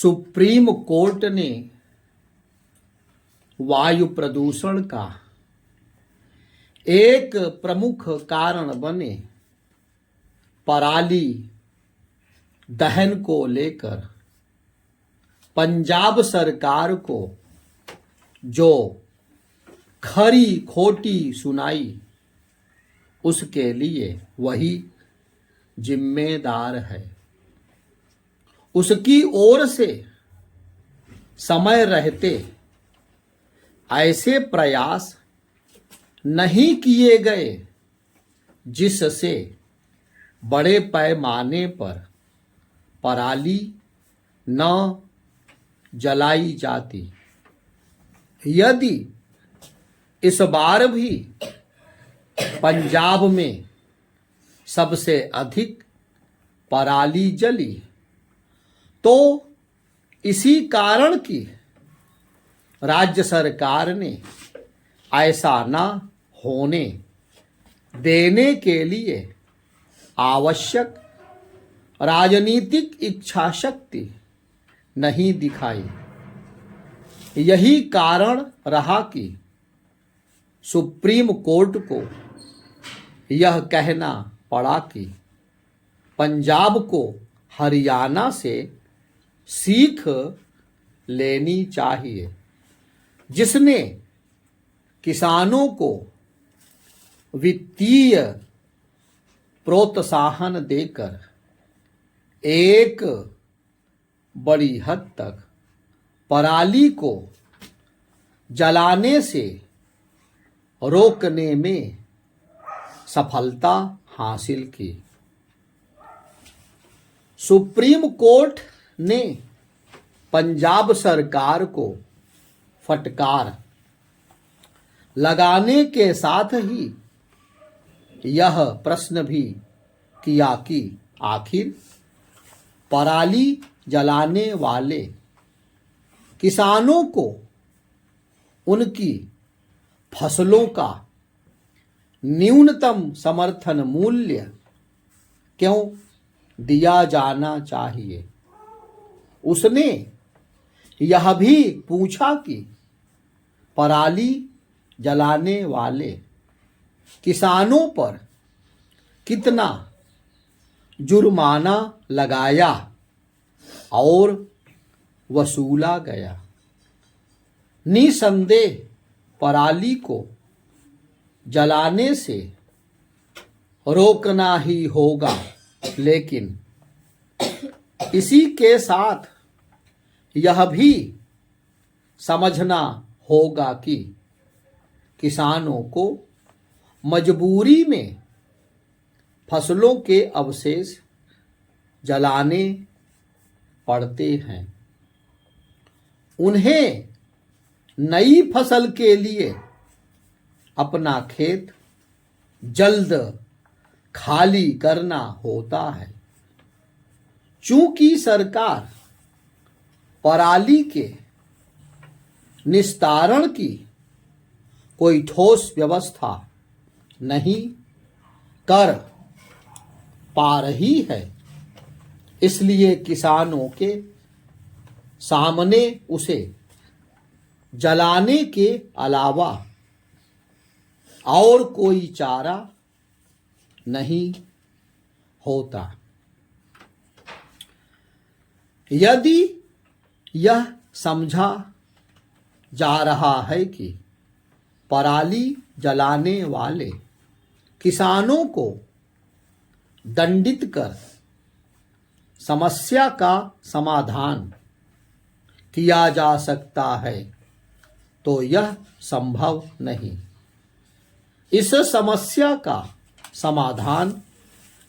Supreme court ने वायु प्रदूषण का एक प्रमुख कारण बने पराली दहन को लेकर पंजाब सरकार को जो खरी खोटी सुनाई, उसके लिए वही जिम्मेदार है। उसकी ओर से समय रहते ऐसे प्रयास नहीं किए गए जिससे बड़े पैमाने पर पराली न जलाई जाती। यदि इस बार भी पंजाब में सबसे अधिक पराली जली तो इसी कारण की राज्य सरकार ने ऐसा न होने देने के लिए आवश्यक राजनीतिक इच्छा शक्ति नहीं दिखाई। यही कारण रहा कि सुप्रीम कोर्ट को यह कहना पड़ा कि पंजाब को हरियाणा से सीख लेनी चाहिए, जिसने किसानों को वित्तीय प्रोत्साहन देकर एक बड़ी हद तक पराली को जलाने से रोकने में सफलता हासिल की। सुप्रीम कोर्ट ने पंजाब सरकार को फटकार लगाने के साथ ही यह प्रश्न भी किया कि आखिर पराली जलाने वाले किसानों को उनकी फसलों का न्यूनतम समर्थन मूल्य क्यों दिया जाना चाहिए। उसने यह भी पूछा कि पराली जलाने वाले किसानों पर कितना जुर्माना लगाया और वसूला गया। निसंदेह पराली को जलाने से रोकना ही होगा, लेकिन इसी के साथ यह भी समझना होगा कि किसानों को मजबूरी में फसलों के अवशेष जलाने पड़ते हैं। उन्हें नई फसल के लिए अपना खेत जल्द खाली करना होता है। चूंकि सरकार पराली के निस्तारण की कोई ठोस व्यवस्था नहीं कर पा रही है, इसलिए किसानों के सामने उसे जलाने के अलावा और कोई चारा नहीं होता। यदि यह समझा जा रहा है कि पराली जलाने वाले किसानों को दंडित कर समस्या का समाधान किया जा सकता है, तो यह संभव नहीं। इस समस्या का समाधान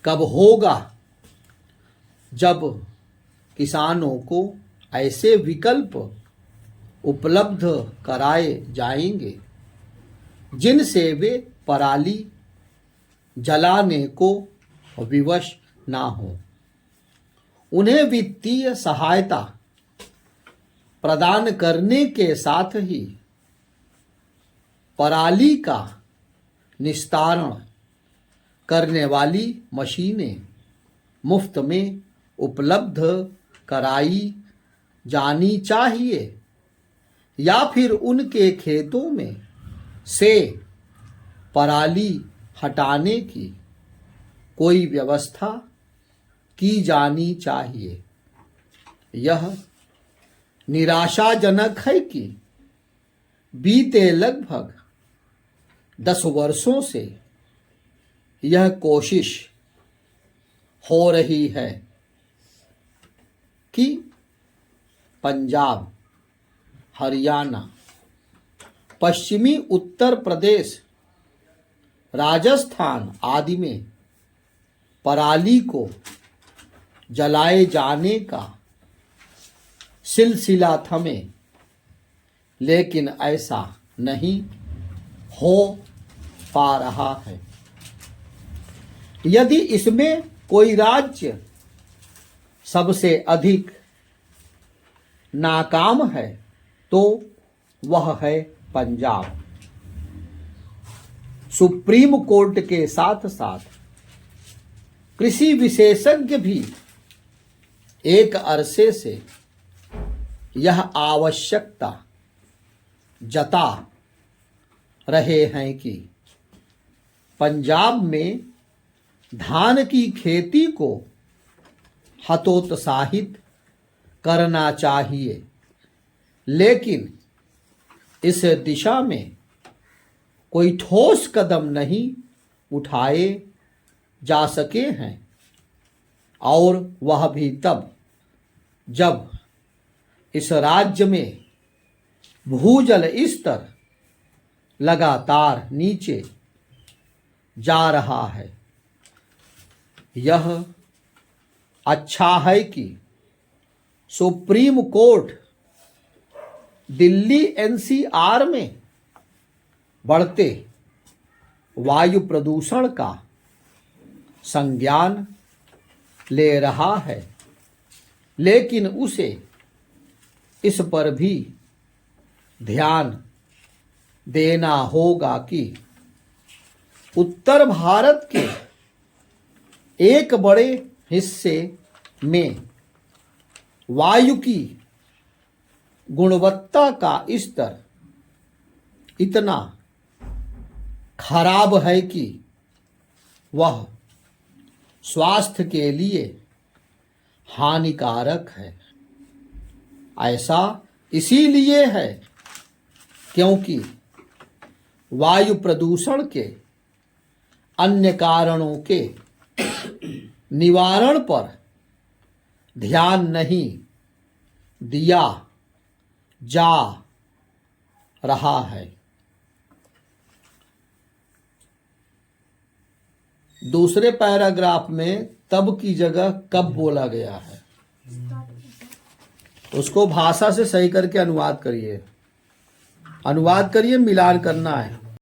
कब होगा? जब किसानों को ऐसे विकल्प उपलब्ध कराए जाएंगे जिनसे वे पराली जलाने को विवश ना हो। उन्हें वित्तीय सहायता प्रदान करने के साथ ही पराली का निस्तारण करने वाली मशीनें मुफ्त में उपलब्ध कराई जानी चाहिए या फिर उनके खेतों में से पराली हटाने की कोई व्यवस्था की जानी चाहिए। यह निराशाजनक है कि बीते लगभग 10 वर्षों से यह कोशिश हो रही है कि पंजाब, हरियाणा, पश्चिमी उत्तर प्रदेश, राजस्थान आदि में पराली को जलाए जाने का सिलसिला थमे, लेकिन ऐसा नहीं हो पा रहा है। यदि इसमें कोई राज्य सबसे अधिक नाकाम है तो वह है पंजाब। सुप्रीम कोर्ट के साथ साथ कृषि विशेषज्ञ भी एक अरसे से यह आवश्यकता जता रहे हैं कि पंजाब में धान की खेती को हतोत्साहित करना चाहिए, लेकिन इस दिशा में कोई ठोस कदम नहीं उठाए जा सके हैं, और वह भी तब जब इस राज्य में भूजल स्तर लगातार नीचे जा रहा है। यह अच्छा है कि सुप्रीम कोर्ट दिल्ली एनसीआर में बढ़ते वायु प्रदूषण का संज्ञान ले रहा है, लेकिन उसे इस पर भी ध्यान देना होगा कि उत्तर भारत के एक बड़े हिस्से में वायु की गुणवत्ता का स्तर इतना खराब है कि वह स्वास्थ्य के लिए हानिकारक है। ऐसा इसीलिए है क्योंकि वायु प्रदूषण के अन्य कारणों के निवारण पर ध्यान नहीं दिया जा रहा है। दूसरे पैराग्राफ में तब की जगह कब बोला गया है, उसको भाषा से सही करके अनुवाद करिए, मिलान करना है।